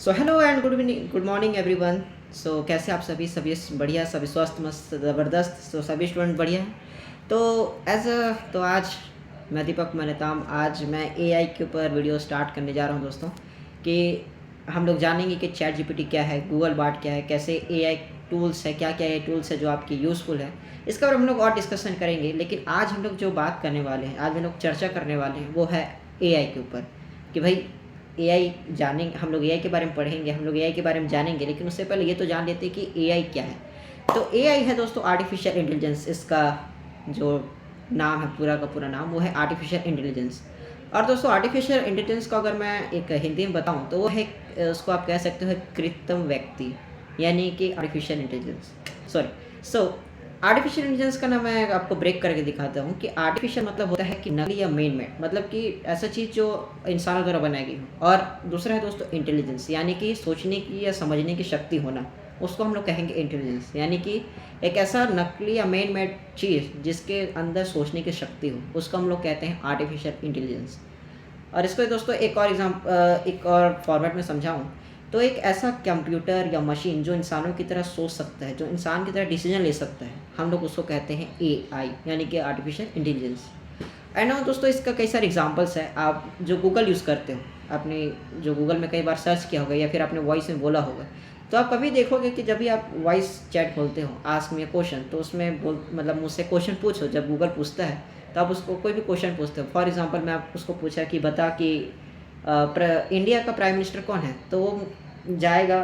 So hello and good morning everyone. So कैसे आप सभी बढ़िया, सभी स्वस्थ मस्त ज़बरदस्त। सो सभी स्टूडेंट बढ़िया हैं। तो तो आज मैं दीपक मनेताम, आज मैं एआई के ऊपर वीडियो स्टार्ट करने जा रहा हूं दोस्तों। कि हम लोग जानेंगे कि चैट जीपीटी क्या है, गूगल बार्ड क्या है, कैसे एआई टूल्स है, क्या क्या ए टूल्स है जो आपकी यूज़फुल है। इसका और हम लोग और डिस्कशन करेंगे। लेकिन आज हम लोग जो बात करने वाले हैं, आज हम लोग चर्चा करने वाले हैं, वो है एआई के ऊपर। कि भाई एआई जानेंगे, हम लोग एआई के बारे में पढ़ेंगे, हम लोग एआई के बारे में जानेंगे। लेकिन उससे पहले ये तो जान लेते हैं कि एआई क्या है। तो एआई है दोस्तों आर्टिफिशियल इंटेलिजेंस। इसका जो नाम है, पूरा का पूरा नाम, वो है आर्टिफिशियल इंटेलिजेंस। और दोस्तों आर्टिफिशियल इंटेलिजेंस को अगर मैं एक हिंदी में बताऊं तो वो है, उसको आप कह सकते हो कृत्रिम व्यक्ति, यानी कि आर्टिफिशियल इंटेलिजेंस। सॉरी। सो आर्टिफिशियल इंटेलिजेंस का ना मैं आपको ब्रेक करके दिखाता हूँ कि आर्टिफिशियल मतलब होता है कि नकली या मेन मेड, मतलब कि ऐसा चीज़ जो इंसानों द्वारा बनाई गई हो। और दूसरा है दोस्तों इंटेलिजेंस, यानी कि सोचने की या समझने की शक्ति होना, उसको हम लोग कहेंगे इंटेलिजेंस। यानी कि एक ऐसा नकली या मेन मेड चीज़ जिसके अंदर सोचने की शक्ति हो, उसको हम लोग कहते हैं आर्टिफिशियल इंटेलिजेंस। और इसको दोस्तों एक और फॉर्मेट में समझाऊँ तो एक ऐसा कंप्यूटर या मशीन जो इंसानों की तरह सोच सकता है, जो इंसान की तरह डिसीजन ले सकता है, हम लोग उसको कहते हैं एआई, यानी कि आर्टिफिशियल इंटेलिजेंस। एंड ना दोस्तों इसका कई सारे एग्जांपल्स हैं। आप जो गूगल यूज़ करते हो, आपने जो गूगल में कई बार सर्च किया होगा या फिर आपने वॉइस में बोला होगा, तो आप कभी देखोगे कि जब भी आप वॉइस चैट खोलते हो, आस्क मी अ क्वेश्चन, तो उसमें बोल मतलब मुझसे क्वेश्चन पूछो। जब गूगल पूछता है तो आप उसको कोई भी क्वेश्चन पूछते हो। फॉर एग्जांपल मैं आप उसको पूछा कि बता कि इंडिया का प्राइम मिनिस्टर कौन है, तो वो जाएगा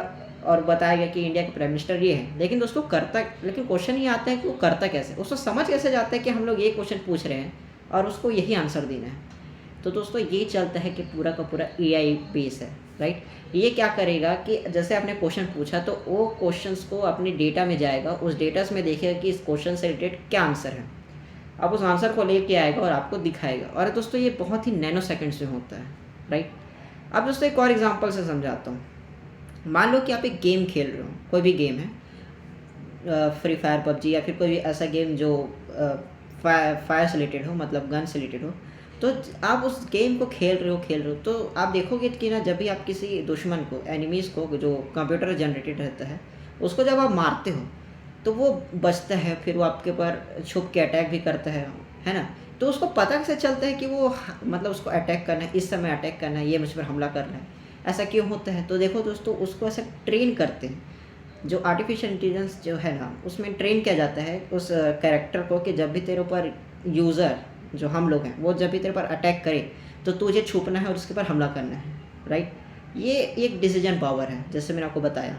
और बताएगा कि इंडिया का प्राइम मिनिस्टर ये है। लेकिन दोस्तों लेकिन क्वेश्चन ये आता है कि वो करता कैसे, उसको समझ कैसे जाता है कि हम लोग ये क्वेश्चन पूछ रहे हैं और उसको यही आंसर देना है। तो दोस्तों ये चलता है कि पूरा का पूरा एआई बेस है, राइट। ये क्या करेगा कि जैसे आपने क्वेश्चन पूछा तो वो क्वेश्चंस को अपने डेटा में जाएगा, उस डेटा में देखेगा कि इस क्वेश्चन से रिलेटेड क्या आंसर है। अब उस आंसर को लेके आएगा और आपको दिखाएगा। और दोस्तों ये बहुत ही नैनो सेकंड्स में होता है, राइट। अब दोस्तों एक और एग्जांपल से समझाता हूँ। मान लो कि आप एक गेम खेल रहे हो, कोई भी गेम है, फ्री फायर, पबजी, या फिर कोई भी ऐसा गेम जो फायर से रिलेटेड हो, मतलब गन से रिलेटेड हो। तो आप उस गेम को खेल रहे हो तो आप देखोगे कि ना, जब भी आप किसी दुश्मन को, एनिमीज़ को, जो कंप्यूटर जनरेटेड रहता है, उसको जब आप मारते हो तो वो बचता है, फिर वो आपके ऊपर छुप के अटैक भी करता है ना। तो उसको पता कैसे चलता है कि वो मतलब उसको अटैक करना है, इस समय अटैक करना है, ये मुझ पर हमला करना है। ऐसा क्यों होता है? तो देखो दोस्तों, उसको ऐसा ट्रेन करते हैं। जो आर्टिफिशियल इंटेलिजेंस जो है ना, उसमें ट्रेन किया जाता है उस कैरेक्टर को कि जब भी तेरे ऊपर यूज़र, जो हम लोग हैं, वो जब भी तेरे पर अटैक करे तो तुझे छुपना है और उसके ऊपर हमला करना है, राइट। ये एक डिसीजन पावर है, जैसे मैंने आपको बताया।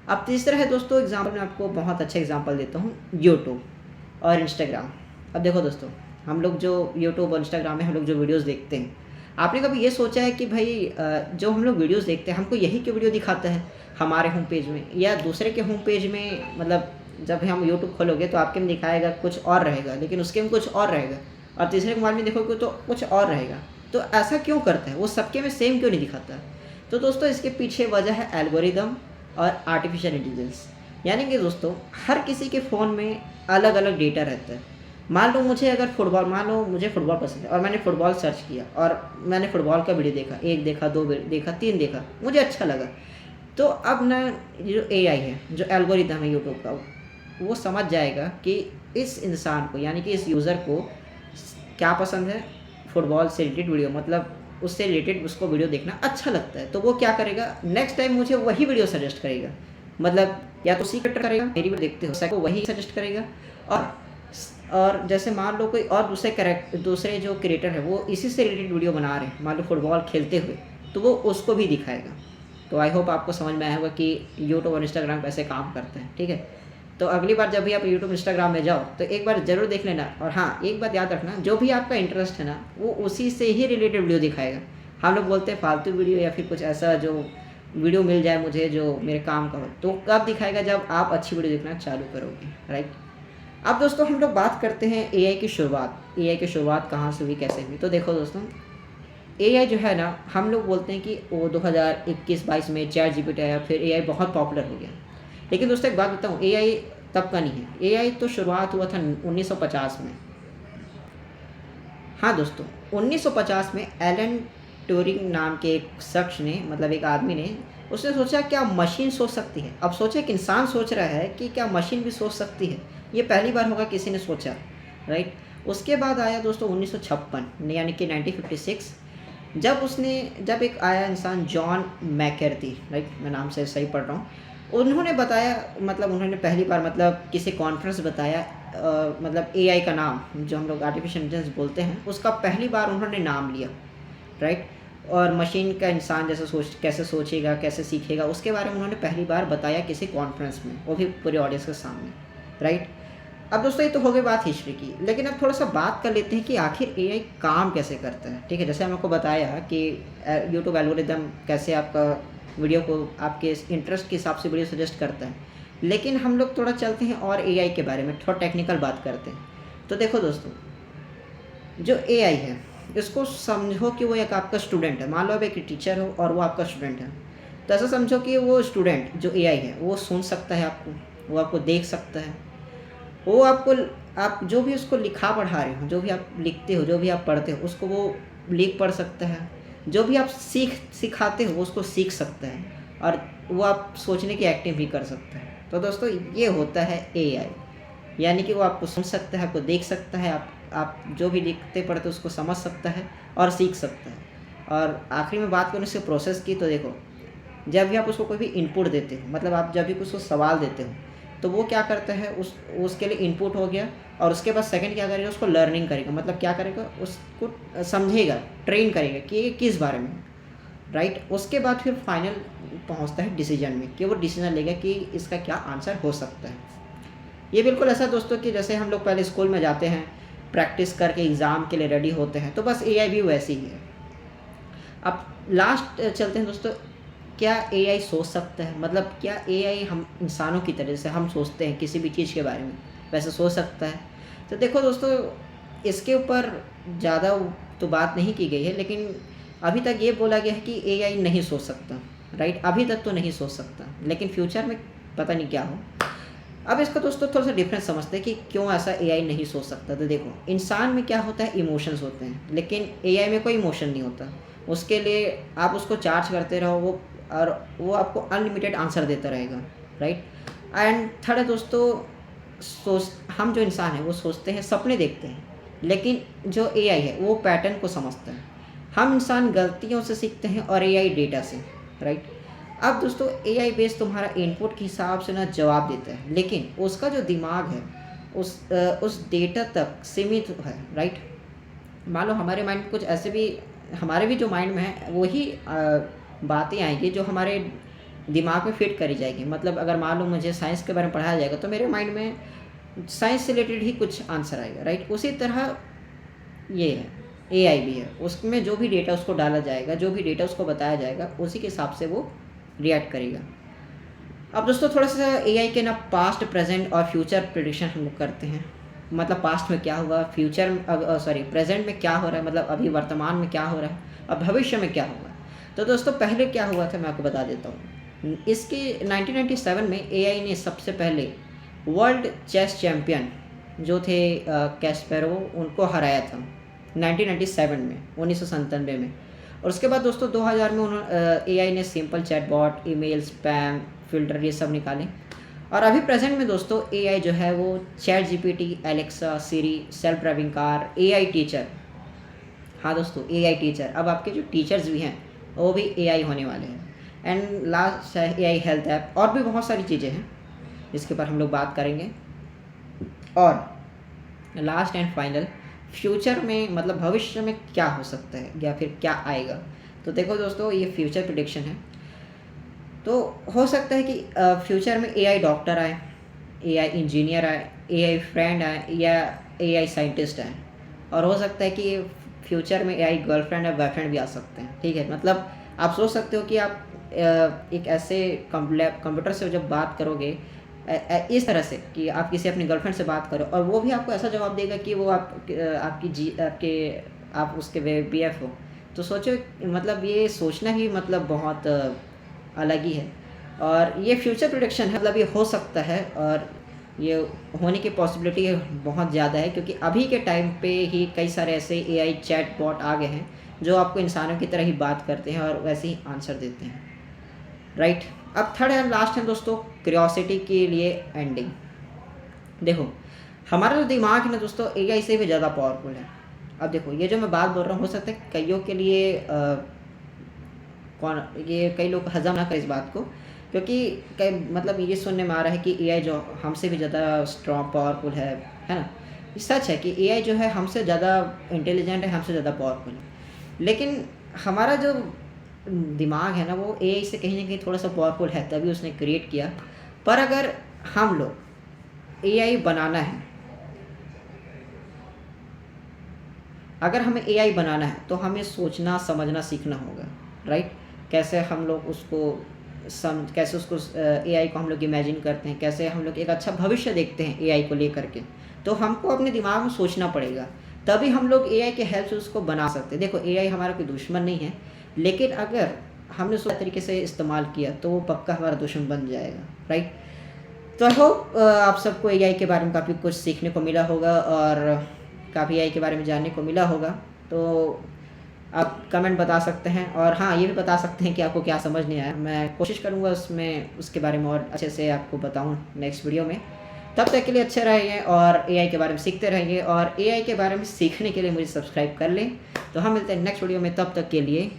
अब तीसरा है दोस्तों एग्जाम्पल, मैं आपको बहुत अच्छा एग्जाम्पल देता हूँ, यूट्यूब और इंस्टाग्राम। अब देखो दोस्तों, हम लोग जो यूट्यूब और इंस्टाग्राम में हम लोग जो वीडियोस देखते हैं, आपने कभी ये सोचा है कि भाई जो हम लोग वीडियोस देखते हैं, हमको यही क्यों वीडियो दिखाता है हमारे होम पेज में या दूसरे के होम पेज में? मतलब जब हम यूट्यूब खोलोगे तो आपके में दिखाएगा कुछ और रहेगा, लेकिन उसके में कुछ और रहेगा, और तीसरे मोबाइल में देखोगे तो कुछ और रहेगा। तो ऐसा क्यों करता है? वो सबके में सेम क्यों नहीं दिखाता? तो दोस्तों इसके पीछे वजह है एल्गोरिदम और आर्टिफिशियल इंटेलिजेंस। यानी कि दोस्तों हर किसी के फ़ोन में अलग अलग डेटा रहता है। मान लो मुझे फ़ुटबॉल पसंद है और मैंने फ़ुटबॉल सर्च किया और मैंने फ़ुटबॉल का वीडियो देखा, 1 देखा, 2 देखा, 3 देखा, मुझे अच्छा लगा। तो अब ना, ये जो एआई है, जो एल्गोरिदम है यूट्यूब का, वो समझ जाएगा कि इस इंसान को, यानी कि इस यूज़र को क्या पसंद है। फुटबॉल से रिलेटेड वीडियो, मतलब उससे रिलेटेड उसको वीडियो देखना अच्छा लगता है, तो वो क्या करेगा, नेक्स्ट टाइम मुझे वही वीडियो सजेस्ट करेगा। मतलब या तो उसी करेक्टर करेगा, मेरी वीडियो देखते हो को वही सजेस्ट करेगा। और जैसे मान लो कोई और दूसरे जो क्रिएटर है वो इसी से रिलेटेड वीडियो बना रहे हैं, मान लो फुटबॉल खेलते हुए, तो वो उसको भी दिखाएगा। तो आई होप आपको समझ में आया होगा कि यूट्यूब और इंस्टाग्राम कैसे काम करते हैं, ठीक है। तो अगली बार जब भी आप यूट्यूब इंस्टाग्राम में जाओ तो एक बार ज़रूर देख लेना। और हाँ, एक बात याद रखना, जो भी आपका इंटरेस्ट है ना, वो उसी से ही रिलेटेड वीडियो दिखाएगा। हम लोग बोलते हैं फालतू वीडियो या फिर कुछ ऐसा जो वीडियो मिल जाए मुझे जो मेरे काम का हो, तो कब दिखाएगा? जब आप अच्छी वीडियो देखना चालू करोगे, राइट। अब दोस्तों हम लोग बात करते हैं एआई की शुरुआत। एआई की शुरुआत कहाँ से हुई, कैसे हुई? तो देखो दोस्तों, एआई जो है ना, हम लोग बोलते हैं कि वो 2021-22 में चैट जीपीटी आया, फिर एआई बहुत पॉपुलर हो गया। लेकिन दोस्तों एक बात बताऊँ, एआई तब का नहीं है। एआई तो शुरुआत हुआ था 1950 में। हाँ दोस्तों, 1950 में एलन ट्यूरिंग नाम के एक शख्स ने, मतलब एक आदमी ने, उसने सोचा क्या मशीन सोच सकती है। अब सोचे एक इंसान सोच रहा है कि क्या मशीन भी सोच सकती है, ये पहली बार होगा किसी ने सोचा, राइट। उसके बाद आया दोस्तों 1956 यानी कि 1956, जब एक आया इंसान जॉन मैककार्थी, राइट, मैं नाम से सही पढ़ रहा हूँ। उन्होंने बताया, मतलब उन्होंने पहली बार मतलब किसी कॉन्फ्रेंस बताया, मतलब एआई का नाम जो हम लोग आर्टिफिशियल इंटेलिजेंस बोलते हैं उसका पहली बार उन्होंने नाम लिया, राइट। और मशीन का इंसान जैसे कैसे सोचेगा, कैसे सीखेगा, उसके बारे में उन्होंने पहली बार बताया किसी कॉन्फ्रेंस में, वो भी पूरे ऑडियंस के सामने, राइट। अब दोस्तों ये तो हो गई बात हिस्ट्री की, लेकिन अब थोड़ा सा बात कर लेते हैं कि आखिर एआई काम कैसे करता है, ठीक है। जैसे हम आपको बताया कि यूट्यूब एल्गोरिदम कैसे आपका वीडियो को आपके इंटरेस्ट के हिसाब से वीडियो सजेस्ट करता है, लेकिन हम लोग थोड़ा चलते हैं और एआई के बारे में थोड़ा टेक्निकल बात करते हैं। तो देखो दोस्तों, जो एआई है इसको समझो कि वो एक आपका स्टूडेंट है। मान लो आप एक टीचर हो और वो आपका स्टूडेंट है, तो ऐसा समझो कि वो स्टूडेंट जो एआई है वो सुन सकता है आपको, वो आपको देख सकता है, वो आपको, आप जो भी उसको लिखा पढ़ा रहे हो, जो भी आप लिखते हो, जो भी आप पढ़ते हो, उसको वो लिख पढ़ सकता है। जो भी आप सिखाते हो वो उसको सीख सकता है, और वो आप सोचने की एक्टिंग भी कर सकता है। तो दोस्तों ये होता है एआई, यानी कि वो आपको सुन सकता है, आपको देख सकता है, आप जो भी लिखते पढ़ते उसको समझ सकता है और सीख सकता है। और आखिरी में बात करूँ इसके प्रोसेस की, तो देखो, जब भी आप उसको कोई भी इनपुट देते हो, मतलब आप जब भी कुछ को सवाल देते हो, तो वो क्या करता है, उसके लिए इनपुट हो गया, और उसके बाद सेकंड क्या करेगा, उसको लर्निंग करेगा, मतलब क्या करेगा, उसको समझेगा, ट्रेन करेगा कि ये किस बारे में, राइट। उसके बाद फिर फाइनल पहुंचता है डिसीजन में, कि वो डिसीजन लेगा कि इसका क्या आंसर हो सकता है। ये बिल्कुल ऐसा दोस्तों कि जैसे हम लोग पहले स्कूल में जाते हैं, प्रैक्टिस करके एग्ज़ाम के लिए रेडी होते हैं, तो बस एआई भी वैसे ही है। अब लास्ट चलते हैं दोस्तों, क्या एआई सोच सकता है, मतलब क्या एआई हम इंसानों की तरह से हम सोचते हैं किसी भी चीज़ के बारे में वैसे सोच सकता है। तो देखो दोस्तों, इसके ऊपर ज़्यादा तो बात नहीं की गई है, लेकिन अभी तक ये बोला गया है कि एआई नहीं सोच सकता, राइट। अभी तक तो नहीं सोच सकता, लेकिन फ्यूचर में पता नहीं क्या हो। अब इसका दोस्तों थोड़ा सा डिफरेंस समझते हैं कि क्यों ऐसा एआई नहीं सोच सकता। तो देखो, इंसान में क्या होता है, इमोशंस होते हैं, लेकिन एआई में कोई इमोशन नहीं होता। उसके लिए आप उसको चार्ज करते रहो, वो आपको अनलिमिटेड आंसर देता रहेगा, राइट। एंड थर्ड है दोस्तों, हम जो इंसान हैं वो सोचते हैं, सपने देखते हैं, लेकिन जो एआई है वो पैटर्न को समझता है। हम इंसान गलतियों से सीखते हैं और एआई डेटा से, राइट। अब दोस्तों एआई तुम्हारा इनपुट के हिसाब से ना जवाब देता है, लेकिन उसका जो दिमाग है उस डेटा तक सीमित है, राइट। मान लो हमारे माइंड में कुछ ऐसे भी, हमारे भी जो माइंड में है वही बातें आएंगी जो हमारे दिमाग में फिट करी जाएगी। मतलब अगर मान लो मुझे साइंस के बारे में पढ़ाया जाएगा, तो मेरे माइंड में साइंस से रिलेटेड ही कुछ आंसर आएगा, राइट। उसी तरह ये है, एआई भी है, उसमें जो भी डेटा उसको डाला जाएगा, जो भी डेटा उसको बताया जाएगा, उसी के हिसाब से वो रिएक्ट करेगा। अब दोस्तों थोड़ा सा एआई के ना पास्ट, प्रेजेंट और फ्यूचर प्रेडिक्शन हम लोग करते हैं। मतलब पास्ट में क्या हुआ, प्रेजेंट में क्या हो रहा है, मतलब अभी वर्तमान में क्या हो रहा है, और भविष्य में क्या होगा। तो दोस्तों पहले क्या हुआ था मैं आपको बता देता हूँ। इसके 1997 में एआई ने सबसे पहले वर्ल्ड चेस चैम्पियन जो थे कैस्पेरोव, उनको हराया था 1997 में, 1997 में। और उसके बाद दोस्तों 2000 में एआई ने simple chatbot, email, spam filter ये सब निकाले। और अभी प्रेजेंट में दोस्तों एआई जो है वो ChatGPT, Alexa, Siri, self driving car, AI teacher, हाँ दोस्तों एआई टीचर, अब आपके जो टीचर्स भी हैं वो भी एआई होने वाले हैं। एंड लास्ट है एआई हेल्थ ऐप, और भी बहुत सारी चीज़ें हैं जिसके ऊपर हम लोग बात करेंगे। और लास्ट एंड फाइनल, फ्यूचर में मतलब भविष्य में क्या हो सकता है या फिर क्या आएगा। तो देखो दोस्तों, ये फ्यूचर प्रेडिक्शन है। तो हो सकता है कि फ्यूचर में एआई डॉक्टर आए, एआई इंजीनियर आए, एआई फ्रेंड आए, या एआई साइंटिस्ट आए। और हो सकता है कि फ्यूचर में एआई गर्लफ्रेंड या बॉयफ्रेंड भी आ सकते हैं, ठीक है। मतलब आप सोच सकते हो कि आप एक ऐसे कंप्यूटर से जब बात करोगे इस तरह से कि आप किसी अपनी गर्लफ्रेंड से बात करो, और वो भी आपको ऐसा जवाब देगा कि वो आप उसके बीएफ हो। तो सोचो, मतलब ये सोचना ही मतलब बहुत अलग ही है। और ये फ्यूचर प्रेडिक्शन है, मतलब ये हो सकता है, और ये होने की पॉसिबिलिटी बहुत ज़्यादा है, क्योंकि अभी के टाइम पे ही कई सारे ऐसे एआई चैट बॉट आ गए हैं जो आपको इंसानों की तरह ही बात करते हैं और वैसे ही आंसर देते हैं, राइट। अब थर्ड एंड लास्ट है दोस्तों, क्यूरियोसिटी के लिए एंडिंग। देखो हमारा जो दिमाग है ना दोस्तों, एआई से भी ज़्यादा पावरफुल है। अब देखो ये जो मैं बात बोल रहा हूँ, हो सकता है कईयों के लिए कई लोग हजम ना करें इस बात को, क्योंकि कई मतलब ये सुनने में आ रहा है कि एआई जो हमसे भी ज़्यादा स्ट्रॉन्ग पावरफुल है ना। ये सच है कि एआई जो है हमसे ज़्यादा इंटेलिजेंट है, हमसे ज़्यादा पावरफुल है, लेकिन हमारा जो दिमाग है ना वो एआई से कहीं ना कहीं थोड़ा सा पावरफुल है, तभी उसने क्रिएट किया। पर अगर हम लोग एआई बनाना है, अगर हमें एआई बनाना है तो हमें सोचना समझना सीखना होगा, राइट। कैसे हम लोग उसको कैसे उसको एआई को हम लोग इमेजिन करते हैं, कैसे हम लोग एक अच्छा भविष्य देखते हैं एआई को लेकर के, तो हमको अपने दिमाग में सोचना पड़ेगा, तभी हम लोग एआई के हेल्प से उसको बना सकते हैं। देखो एआई हमारा कोई दुश्मन नहीं है, लेकिन अगर हमने उसको तरीके से इस्तेमाल किया तो वो पक्का हमारा दुश्मन बन जाएगा, राइट। तो आई होप आप सबको एआई के बारे में काफ़ी कुछ सीखने को मिला होगा और काफ़ी एआई के बारे में जानने को मिला होगा। तो आप कमेंट बता सकते हैं, और हाँ ये भी बता सकते हैं कि आपको क्या समझ नहीं आया। मैं कोशिश करूँगा उसके बारे में और अच्छे से आपको बताऊँ नेक्स्ट वीडियो में। तब तक के लिए अच्छे रहिए और एआई के बारे में सीखते रहिए, और एआई के बारे में सीखने के लिए मुझे सब्सक्राइब कर लें। तो हम मिलते हैं नेक्स्ट वीडियो में, तब तक के लिए